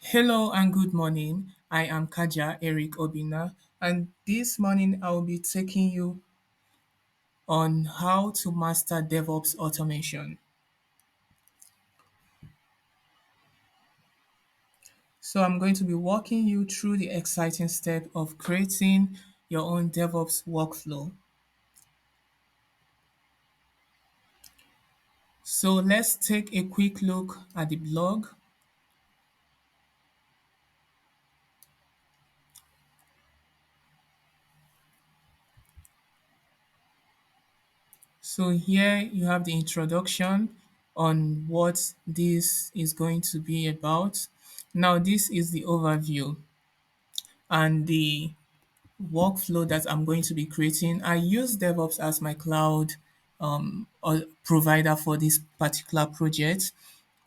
Hello and good morning. I am Kaja Eric Obina, and this morning I will be taking you on how to master DevOps automation. So, I'm going to be walking you through the exciting step of creating your own DevOps workflow. So, let's take a quick look at the blog. So, here you have the introduction on what this is going to be about. Now, this is the overview and the workflow that I'm going to be creating. I use DevOps as my cloud provider for this particular project,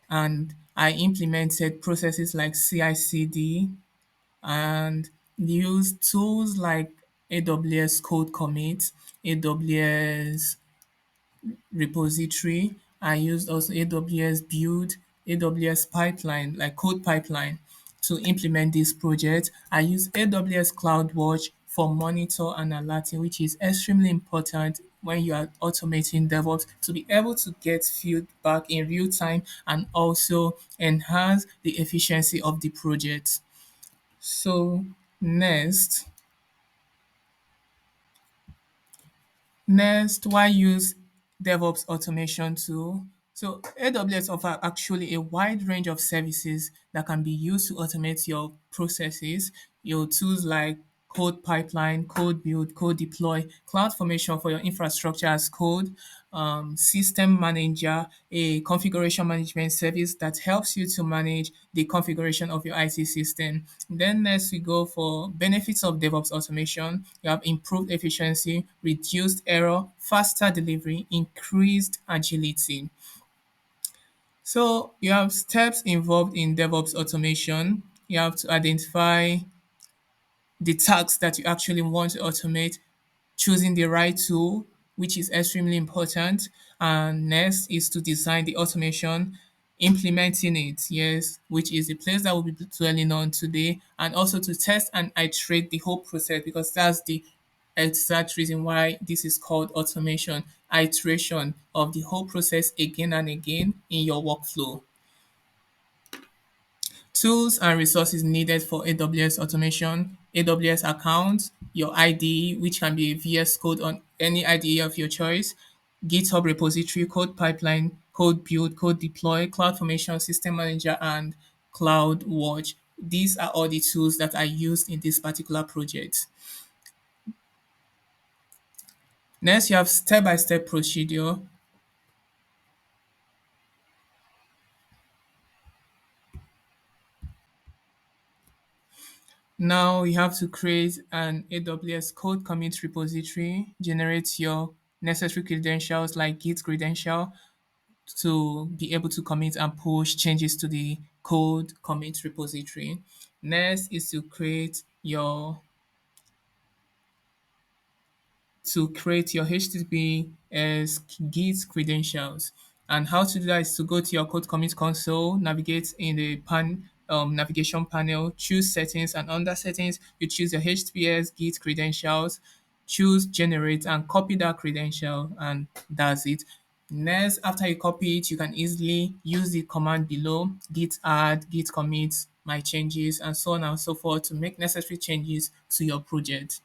and I implemented processes like CI/CD and use tools like AWS Code Commit, AWS repository. I used also AWS Build, AWS Pipeline, like code pipeline to implement this project. I use AWS CloudWatch for monitor and alerting, which is extremely important when you are automating DevOps to be able to get feedback in real time and also enhance the efficiency of the project. So next, Next, why use DevOps automation tool? So AWS offer actually a wide range of services that can be used to automate your processes. Your tools like code pipeline, code build, code deploy, cloud formation for your infrastructure as code, system manager, a configuration management service that helps you to manage the configuration of your IT system. Then next we go for benefits of DevOps automation. You have improved efficiency, reduced error, faster delivery, increased agility. So you have steps involved in DevOps automation. You have to identify the tasks that you actually want to automate, choosing the right tool, which is extremely important. And next is to design the automation, implementing it, yes, which is the place that we'll be dwelling on today, and also to test and iterate the whole process because that's the exact reason why this is called automation, iteration of the whole process again and again in your workflow. Tools and resources needed for AWS automation, AWS account, your IDE, which can be a VS Code on any IDE of your choice, GitHub repository, code pipeline, code build, code deploy, cloud formation, system manager, and cloud watch. These are all the tools that are used in this particular project. Next, you have step-by-step procedure. Now you have to create an AWS code commit repository, generate your necessary credentials like Git credential to be able to commit and push changes to the code commit repository. Next is to create your HTTPS Git credentials. And how to do that is to go to your code commit console, navigate in the navigation panel, choose settings, and under settings, you choose your HTTPS Git credentials, choose generate, and copy that credential, and that's it. Next, after you copy it, you can easily use the command below, git add, git commit, my changes, and so on and so forth to make necessary changes to your project.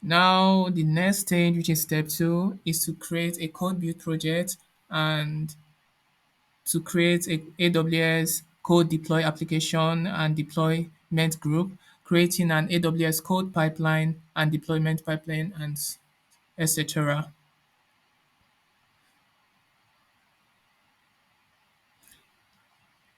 Now, the next stage, which is step two, is to create a code build project and to create a AWS code deploy application and deployment group, creating an AWS code pipeline and deployment pipeline, and etc.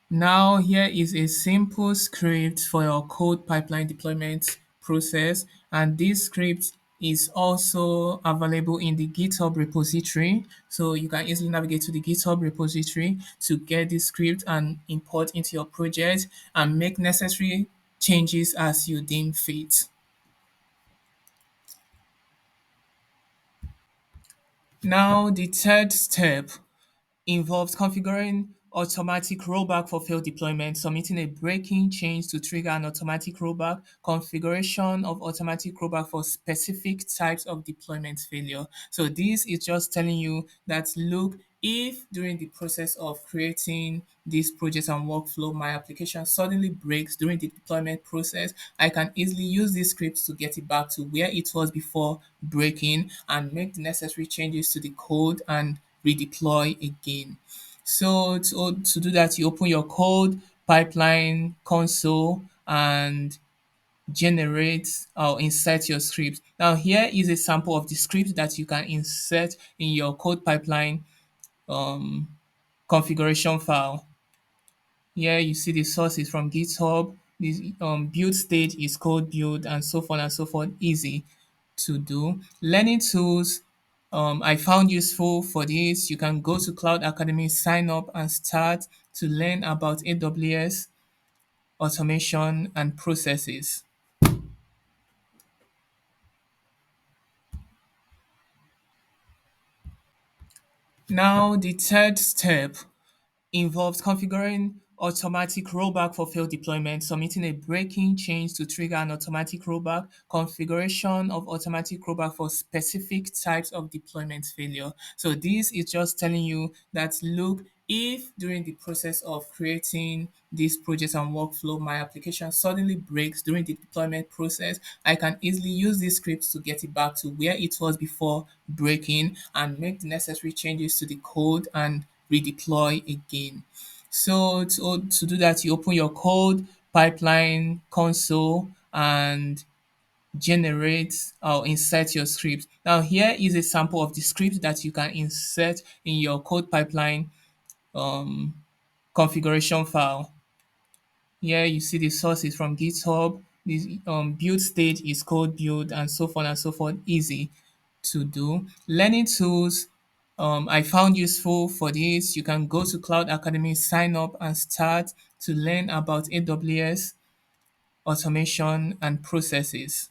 Now, here is a simple script for your code pipeline deployment process, and this script is also available in the GitHub repository. So you can easily navigate to the GitHub repository to get this script and import into your project and make necessary changes as you deem fit. Now, the third step involves configuring automatic rollback for failed deployment, submitting a breaking change to trigger an automatic rollback, configuration of automatic rollback for specific types of deployment failure. So this is just telling you that look, if during the process of creating this project and workflow, my application suddenly breaks during the deployment process, I can easily use this script to get it back to where it was before breaking and make the necessary changes to the code and redeploy again. So to do that, you open your code pipeline console and generate or insert your script. Now here is a sample of the script that you can insert in your code pipeline um, configuration file. Here you see the source is from GitHub. The build stage is code build and so on and so forth. Easy to do. Learning tools I found useful for this. You can go to Cloud Academy, sign up and start to learn about AWS automation and processes. Now the third step involves configuring automatic rollback for failed deployment, submitting a breaking change to trigger an automatic rollback, configuration of automatic rollback for specific types of deployment failure. So this is just telling you that look, if during the process of creating this project and workflow, my application suddenly breaks during the deployment process, I can easily use this script to get it back to where it was before breaking and make the necessary changes to the code and redeploy again. So to do that, you open your code pipeline console and generate or insert your script. Now here is a sample of the script that you can insert in your code pipeline um, configuration file. Here you see the source is from GitHub. The build stage is code build and so on and so forth. Easy to do. Learning tools I found useful for this. You can go to Cloud Academy, sign up and start to learn about AWS automation and processes.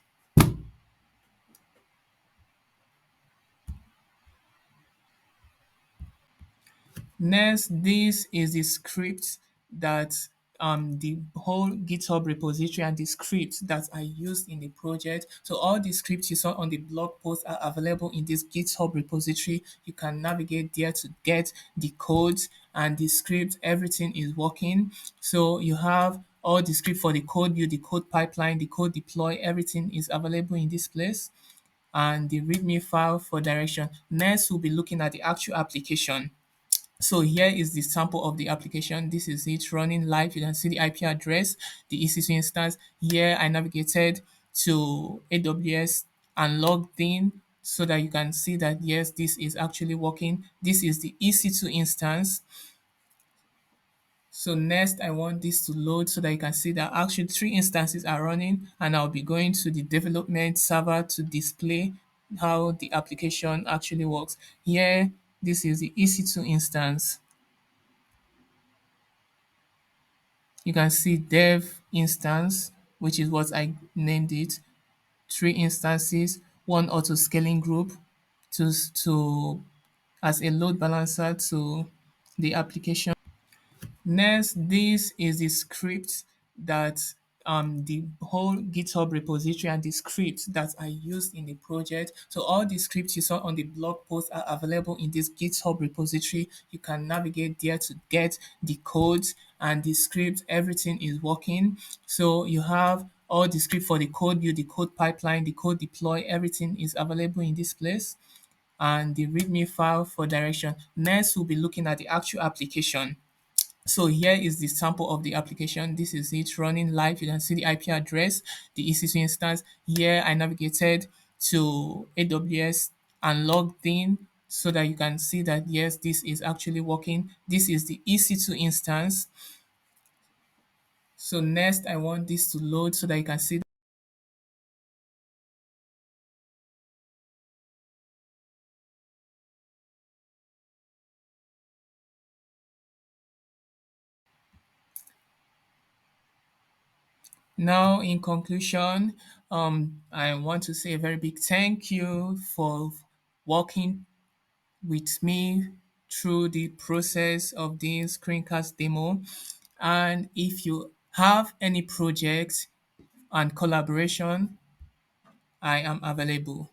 Next, this is the script that the whole GitHub repository and the scripts that I used in the project. So all the scripts you saw on the blog post are available in this GitHub repository. You can navigate there to get the codes and the script. Everything is working. So you have all the script for the code build, the code pipeline, the code deploy. Everything is available in this place. And the README file for direction. Next, we'll be looking at the actual application. So here is the sample of the application. This is it running live. You can see the IP address, the EC2 instance. Here I navigated to AWS and logged in so that you can see that yes, this is actually working. This is the EC2 instance. So next I want this to load so that you can see that actually three instances are running, and I'll be going to the development server to display how the application actually works. Here, this is the EC2 instance. You can see dev instance, which is what I named it, three instances, one auto scaling group to as a load balancer to the application. Next, this is the script that the whole GitHub repository and the scripts that I used in the project. So all the scripts you saw on the blog post are available in this GitHub repository. You can navigate there to get the codes and the script. Everything is working. So you have all the script for the code build, the code pipeline, the code deploy. Everything is available in this place and the README file for direction. Next, we'll be looking at the actual application. So here is the sample of the application. This is it running live. You can see the IP address, the EC2 instance. Here I navigated to AWS and logged in so that you can see that yes, this is actually working. This is the EC2 instance. So next I want this to load so that you can see. Now, in conclusion, I want to say a very big thank you for working with me through the process of the screencast demo. And if you have any projects and collaboration, I am available.